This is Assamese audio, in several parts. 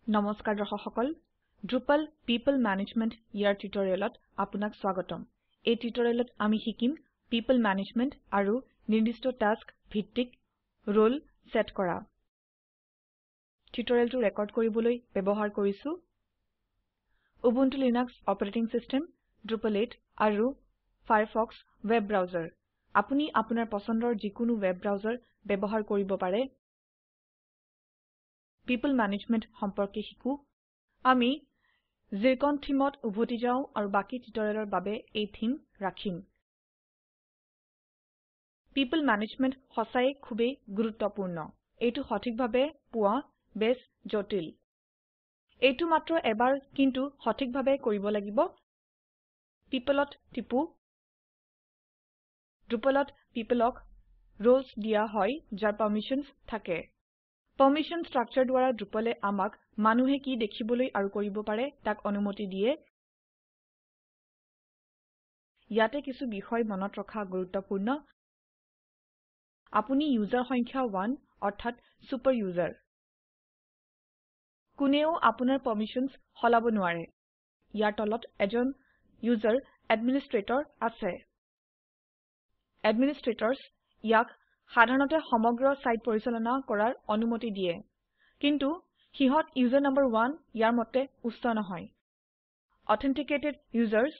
নমস্কাৰ দৰ্শক সকল Drupal People Management ইয়াৰ টিউটৰিয়েলত আপোনাক স্বাগতম এই টিউটৰিয়েলত আমি শিকিম People Management আৰু নিৰ্দিষ্ট টাস্ক ভিত্তিক ৰোল সেট কৰা টিউটৰিয়েলটো ৰেকৰ্ড কৰিবলৈ ব্যৱহাৰ কৰিছো Ubuntu Linux operating system Drupal 8 আৰু Firefox ওয়েব ব্ৰাউজাৰ আপুনি আপোনাৰ পছন্দৰ যিকোনো ওয়েব ব্ৰাউজাৰ ব্যৱহাৰ কৰিব পাৰে People Management সম্পৰ্কে শিকো আমি জিৰকন থিমত উভতি যাও আৰু বাকি টিউটৰিয়েলৰ বাবে এই থিম ৰাখিম People Management সঁচাই খুবেই গুৰুত্বপূৰ্ণ এইটো সঠিকভাৱে পোৱা বেছ জটিল এইটো মাত্ৰ এবাৰ কিন্তু সঠিকভাৱে কৰিব লাগিব Peopleত টিপু Drupalত Peopleক roles দিয়া হয় যাৰ পাৰমিশনছ থাকে Permission structure দ্বাৰা Drupalে আমাক মানুহে কি দেখিবলৈ আৰু কৰিব পাৰে তাক অনুমতি দিয়ে ইয়াতে কিছু বিষয় মনত ৰখা গুৰুত্বপূৰ্ণ আপুনি ইউজাৰ সংখ্যা 1 অৰ্থাৎ সুপাৰ ইউজাৰ কোনেও আপোনাৰ পাৰমিশনছ হলাব নোৱাৰে ইয়াৰ তলত এজন ইউজাৰ এডমিনিষ্ট্ৰেটৰ আছে এডমিনিষ্ট্ৰেটৰ্ছ ইয়াক সাধাৰণতে সমগ্ৰ সাইট পৰিচালনা কৰাৰ অনুমতি দিয়ে কিন্তু হিহত ইউজাৰ নম্বৰ 1 ইয়াৰ মতে উচ্চ নহয় অথেন্টিকেটেড ইউজাৰ্ছ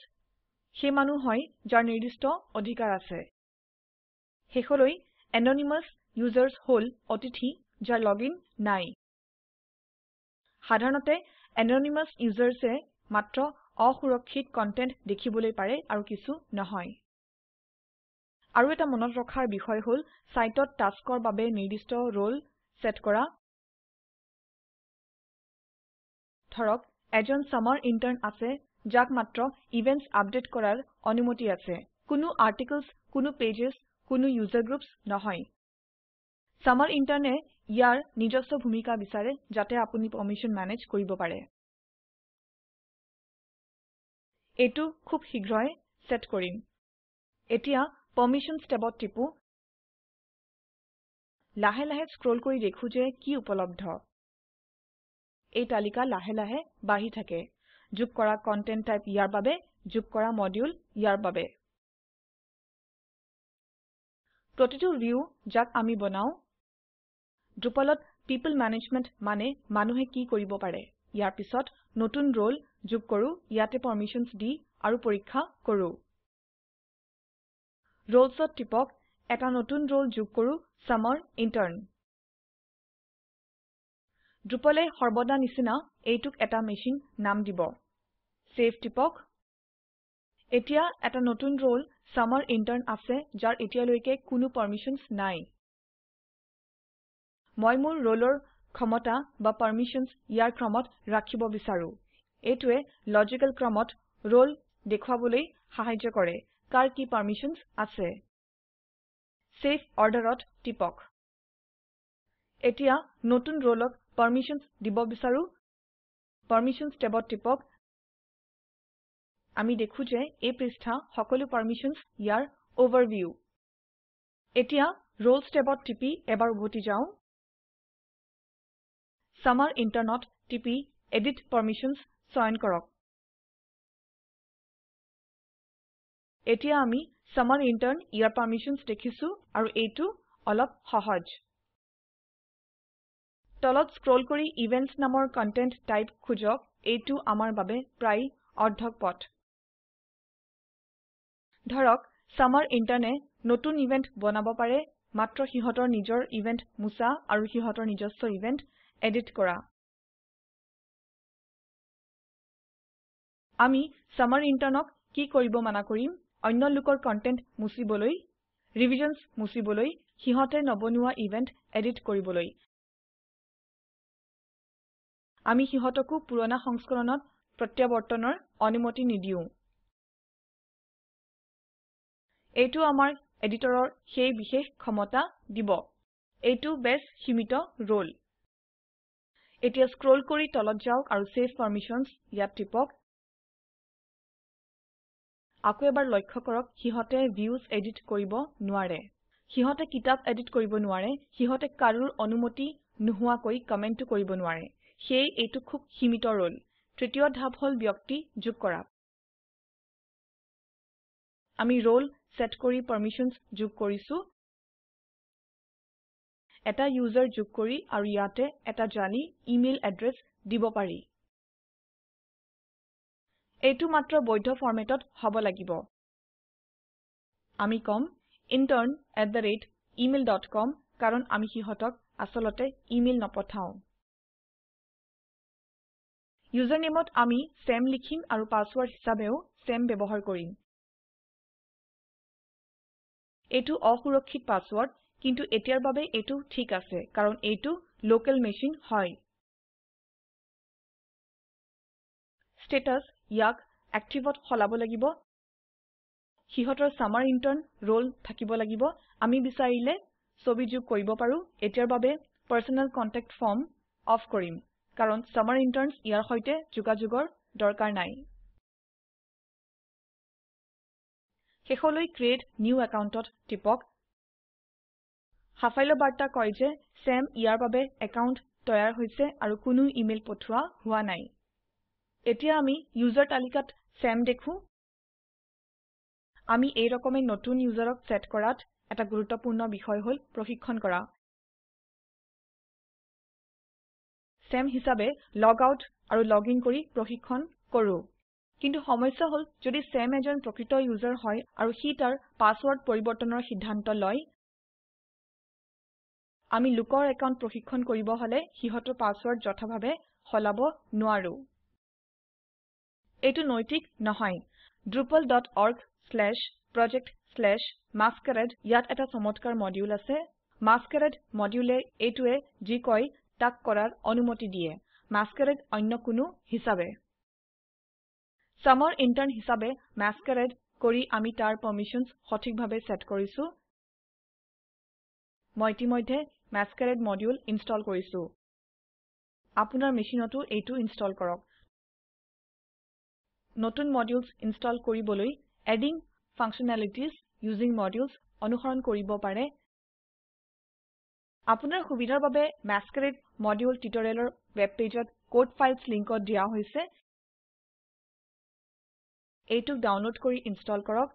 সেই মানুহ হয় যাৰ নিৰ্দিষ্ট অধিকাৰ আছে হেকলৈ এননিমাছ ইউজাৰ্ছ হল অতিথি যাৰ লগইন নাই সাধাৰণতে এননিমাছ ইউজাৰ্ছে মাত্ৰ অসুৰক্ষিত কন্টেন্ট দেখিবলৈ পাৰে আৰু কিছু নহয় আৰু এটা মনত ৰখাৰ বিষয় হল সাইটত টাস্কৰ বাবে নিৰ্দিষ্ট ৰোল সেট কৰা ধৰক এজন সামাৰ ইন্টাৰ্ন আছে যাক মাত্ৰ ইভেন্টছ আপডেট কৰাৰ অনুমতি আছে কোনো আৰ্টিকলছ কোনো পেজেছ কোনো ইউজাৰ গ্ৰুপছ নহয় সামাৰ ইন্টাৰ্নে ইয়াৰ নিজস্ব ভূমিকা বিচাৰে যাতে আপুনি পাৰমিশন মেনেজ কৰিব পাৰে এটো খুব শীঘ্ৰই সেট কৰিম এতিয়া পাৰমিশনছ টেবত টিপু লাহে লাহে স্ক্ৰল কৰি দেখো যে কি উপলব্ধ এই তালিকা লাহে লাহে বাঢ়ি থাকে যোগ কৰা কন্টেন্ট টাইপ ইয়াৰ বাবে যোগ কৰা মডিউল ইয়াৰ বাবে প্ৰতিটো ভিউ যাক আমি বনাও Drupalত People Management মানে মানুহে কি কৰিব পাৰে ইয়াৰ পিছত নতুন ৰোল যোগ কৰো ইয়াতে পাৰমিশনছ দি আৰু পৰীক্ষা কৰো Rolesত টিপক এটা নতুন ৰোল যোগ কৰো সামাৰ ইন্টাৰ্ন Drupalে সৰ্বদা নিচিনা এইটোক এটা মেচিন নাম দিব সেভ টিপক এতিয়া এটা নতুন ৰোল সামাৰ ইন্টাৰ্ন আছে যাৰ এতিয়ালৈকে কোনো পাৰমিশনছ নাই মই মোৰ ৰোলৰ ক্ষমতা বা পাৰমিশনছ ইয়াৰ ক্ৰমত ৰাখিব বিচাৰো এইটোৱে লজিক্যাল ক্ৰমত ৰোল দেখুৱাবলৈ সাহায্য কৰে কাৰ কি পাৰমিশনছ আছে সেভ অৰ্ডাৰত টিপক এতিয়া নতুন ৰোলক পাৰমিশনছ দিব বিচাৰো পাৰমিশনছ টেবত টিপক আমি দেখো যে এই পৃষ্ঠা সকলো পাৰমিশনছ ইয়াৰ ওভাৰভিউ এতিয়া ৰোলছ টেবত টিপি এবাৰ উভতি যাও সামাৰ ইন্টাৰ্নত টিপি এডিট পাৰমিশনছ চয়ন কৰক এতিয়া আমি সামাৰ ইন্টাৰ্ন ইয়াৰ পাৰমিশনছ দেখিছো আৰু এইটো অলপ সহজ তলত স্ক্ৰল কৰি ইভেন্টছ নামৰ কন্টেন্ট টাইপ খুজক এইটো আমাৰ বাবে প্ৰায় অৰ্ধক পথ ধৰক সামাৰ ইন্টাৰ্নে নতুন ইভেন্ট বনাব পাৰে মাত্ৰ হিহতৰ নিজৰ ইভেন্ট মুছা আৰু হিহতৰ নিজস্ব ইভেন্ট এডিট কৰা আমি সামাৰ ইন্টাৰ্নক কি কৰিব মানা কৰিম অন্য লোকৰ কন্টেন্ট মুছিবলৈ ৰিভিজনছ মুছিবলৈ হিহতে নবনুৱা ইভেন্ট এডিট কৰিবলৈ আমি হিহতকো পুৰণা সংস্কৰণত প্ৰত্যাৱৰ্তনৰ অনুমতি নিদিও এইটো আমাৰ এডিটৰৰ সেই বিশেষ ক্ষমতা দিব এইটো বেছ সীমিত ৰোল এতিয়া স্ক্ৰল কৰি তলত যাওক আৰু সেভ পাৰমিশনছ ইয়াত টিপক আকৌ এবাৰ লক্ষ্য কৰক হিহতে ভিউজ এডিট কৰিব নোৱাৰে হিহতে কিতাপ এডিট কৰিব নোৱাৰে হিহতে কাৰোৰ অনুমতি নোহোৱাকৈ কমেন্টটো কৰিব নোৱাৰে সেয়ে এইটো খুব সীমিত ৰোল তৃতীয় ধাপ হল ব্যক্তি যোগ কৰা আমি ৰোল সেট কৰি পাৰমিশনছ যোগ কৰিছো এটা ইউজাৰ যোগ কৰি আৰু ইয়াতে এটা জালি ইমেইল এড্ৰেছ দিব পাৰি এইটো মাত্ৰ বৈধ ফৰমেটত হ'ব লাগিব আমি কম intern@email.com কাৰণ আমি হিহতক আসলতে ইমেইল নপঠাও ইউজাৰনেমত আমি সাম লিখিম আৰু পাসওয়াৰ্ড হিচাপেও সাম ব্যৱহাৰ কৰিম এইটো অসুৰক্ষিত পাসওয়াৰ্ড কিন্তু এতিয়াৰ বাবে এইটো ঠিক আছে কাৰণ এইটো লোকেল মেচিন হয় স্ট্যাটাস ইয়াক অ্যাক্টিভত সলাব লাগিব হিহতৰ সামাৰ ইণ্টাৰ্ণ ৰোল থাকিব লাগিব আমি বিচাৰিলে ছবি যোগ কৰিব পাৰো এতিয়াৰ বাবে পাৰ্সোনেল কন্টাক্ট ফৰ্ম অফ কৰিম কাৰণ সামাৰ ইণ্টাৰ্ণছ ইয়াৰ সৈতে যোগাযোগৰ দৰকাৰ নাই শেষলৈ ক্ৰিয়েট নিউ একাউণ্টত টিপক হাফাইল বাৰ্তা কয় যে সাম ইয়াৰ বাবে একাউণ্ট তৈয়াৰ হৈছে আৰু কোনো ইমেইল পঠোৱা হোৱা নাই এতিয়া আমি ইউজাৰ তালিকাত সাম দেখো আমি এই ৰকমে নতুন ইউজাৰক সেট কৰাত এটা গুৰুত্বপূৰ্ণ বিষয় হল প্ৰশিক্ষণ কৰা সাম হিসাবে লগ আউট আৰু লগ ইন কৰি প্ৰশিক্ষণ কৰো কিন্তু সমস্যা হল যদি সাম এজন প্ৰকৃত ইউজাৰ হয় আৰু সি তাৰ পাসওয়াৰ্ড পৰিবৰ্তনৰ সিদ্ধান্ত লয় আমি লোকৰ একাউণ্ট প্ৰশিক্ষণ কৰিব হলে হিহতৰ পাসওয়াৰ্ড যথাভাৱে সলাব নোৱাৰো এইটো নৈতিক নহয় drupal.org/project/masquerade ইয়াত এটা চমৎকাৰ মডিউল আছে মাস্কোৰাডে মডিউলে এইটোৱে যি কয় তাক কৰাৰ অনুমতি দিয়ে মাস্কোৰাডে অন্য কোনো হিসাবে সামাৰ ইণ্টাৰ্ণ হিসাবে মাস্কোৰাডে কৰি আমি তাৰ পাৰমিশনছ সঠিকভাৱে সেট কৰিছো মই ইতিমধ্যে মাস্কোৰাডে মডিউল ইনষ্টল কৰিছো আপোনাৰ মেচিনতো এইটো ইনষ্টল কৰক নতুন মডিউলছ ইনষ্টল কৰিবলৈ এডিং ফাংচনেলিটিজ ইউজিং মডিউলছ অনুসৰণ কৰিব পাৰে আপোনাৰ সুবিধাৰ বাবে মাস্কোৰাডে মডিউল টিউটৰিয়েলৰ ওয়েব পেজত কোড ফাইলছ লিংকত দিয়া হৈছে এইটোক ডাউনলোড কৰি ইনষ্টল কৰক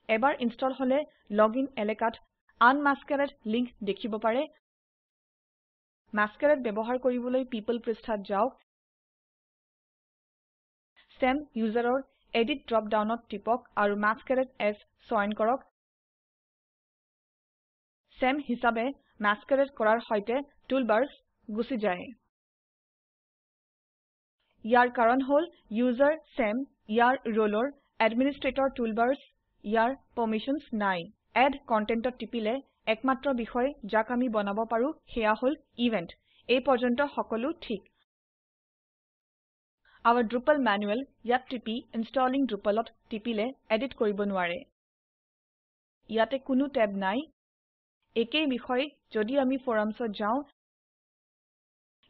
এবাৰ ইনষ্টল হলে লগইন এলেকাত আনমাস্কোৰাডে লিংক দেখিব পাৰে মাস্কোৰাডে ব্যৱহাৰ কৰিবলৈ পিপল পৃষ্ঠাত যাওক সাম ইউজাৰৰ এডিট ড্ৰপ ডাউনত টিপক আৰু মাস্কোৰাডে এজ চয়ন কৰক সাম হিসাবে মাস্কোৰাডে কৰাৰ সৈতে টুলবাৰ্ছ গুচি যায় ইয়াৰ কাৰণ হল ইউজাৰ সাম ইয়াৰ ৰোলৰ এডমিনিষ্ট্ৰেটৰ টুলবাৰ্ছ ইয়াৰ পাৰমিশনছ নাই এড কন্টেন্টত টিপিলে একমাত্ৰ বিষয় যাক আমি বনাব পাৰো হেয়া হল ইভেন্ট এই পৰ্যন্ত সকলো ঠিক Our Drupal manual ইয়াত টিপি ইনষ্টেলিং Drupalত টিপিলে এডিট কৰিব নোৱাৰে ইয়াতে কোনো ট্যাব নাই একেই বিষয় যদি আমি ফৰামছত যাও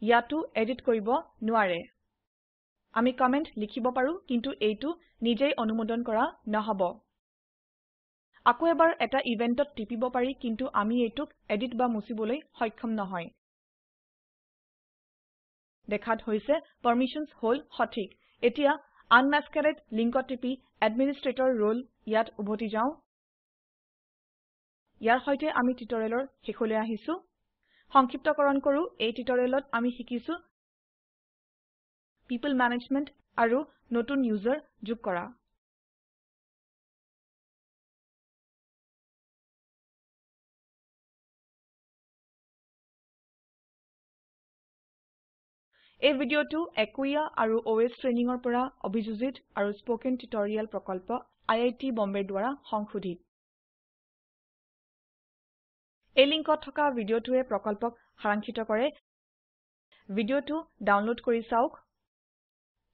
ইয়াতো এডিট কৰিব নোৱাৰে আমি কমেন্ট লিখিব পাৰো কিন্তু এইটো নিজেই অনুমোদন কৰা নহব আকৌ এবাৰ এটা ইভেন্টত টিপিব পাৰি কিন্তু আমি এইটোক এডিট বা মুছিবলৈ সক্ষম নহয় দেখাত হৈছে পাৰমিশনছ হল সঠিক এতিয়া আনমাস্কোৰাডে লিংকত টিপি এডমিনিষ্ট্ৰেটৰ ৰোল ইয়াত উভতি যাও ইয়াৰ সৈতে আমি টিউটৰিয়েলৰ শেষলৈ আহিছো সংক্ষিপ্তকৰণ কৰো এই টিউটৰিয়েলত আমি শিকিছো পিপল মেনেজমেন্ট আৰু নতুন ইউজাৰ যোগ কৰা এই ভিডিওটো একুইয়া আৰু OS ট্ৰেইনিঙৰ পৰা অভিযোজিত আৰু স্পোকেন টিউটৰিয়েল প্ৰকল্প আইআইটি বম্বেৰ দ্বাৰা সংশোধিত এই লিংকত থকা ভিডিওটোৱে প্ৰকল্পক সাৰাংক্ষিত কৰে ভিডিওটো ডাউনলোড কৰি চাওক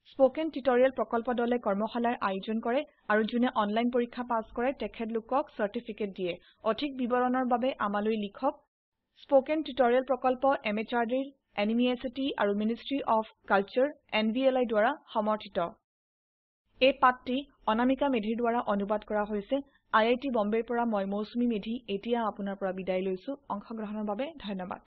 স্পোকেন টিউটৰিয়েল প্ৰকল্প দলে কৰ্মশালাৰ আয়োজন কৰে আৰু যোনে অনলাইন পৰীক্ষা পাস কৰে তেখেতলোকক চাৰ্টিফিকেট দিয়ে অধিক বিৱৰণৰ বাবে আমালৈ লিখক স্পোকেন টিউটৰিয়েল প্ৰকল্প MHRDৰ এনএমইআইচিটি আৰু মিনিষ্ট্ৰি অফ কালচাৰ NVLI দ্বাৰা সমৰ্থিত এই পাঠটি অনামিকা মেধিৰ দ্বাৰা অনুবাদ কৰা হৈছে আইআইটি বম্বেৰ পৰা মই মৌচুমী মেধি এতিয়া আপোনাৰ পৰা বিদায় লৈছো অংশগ্ৰহণৰ বাবে ধন্যবাদ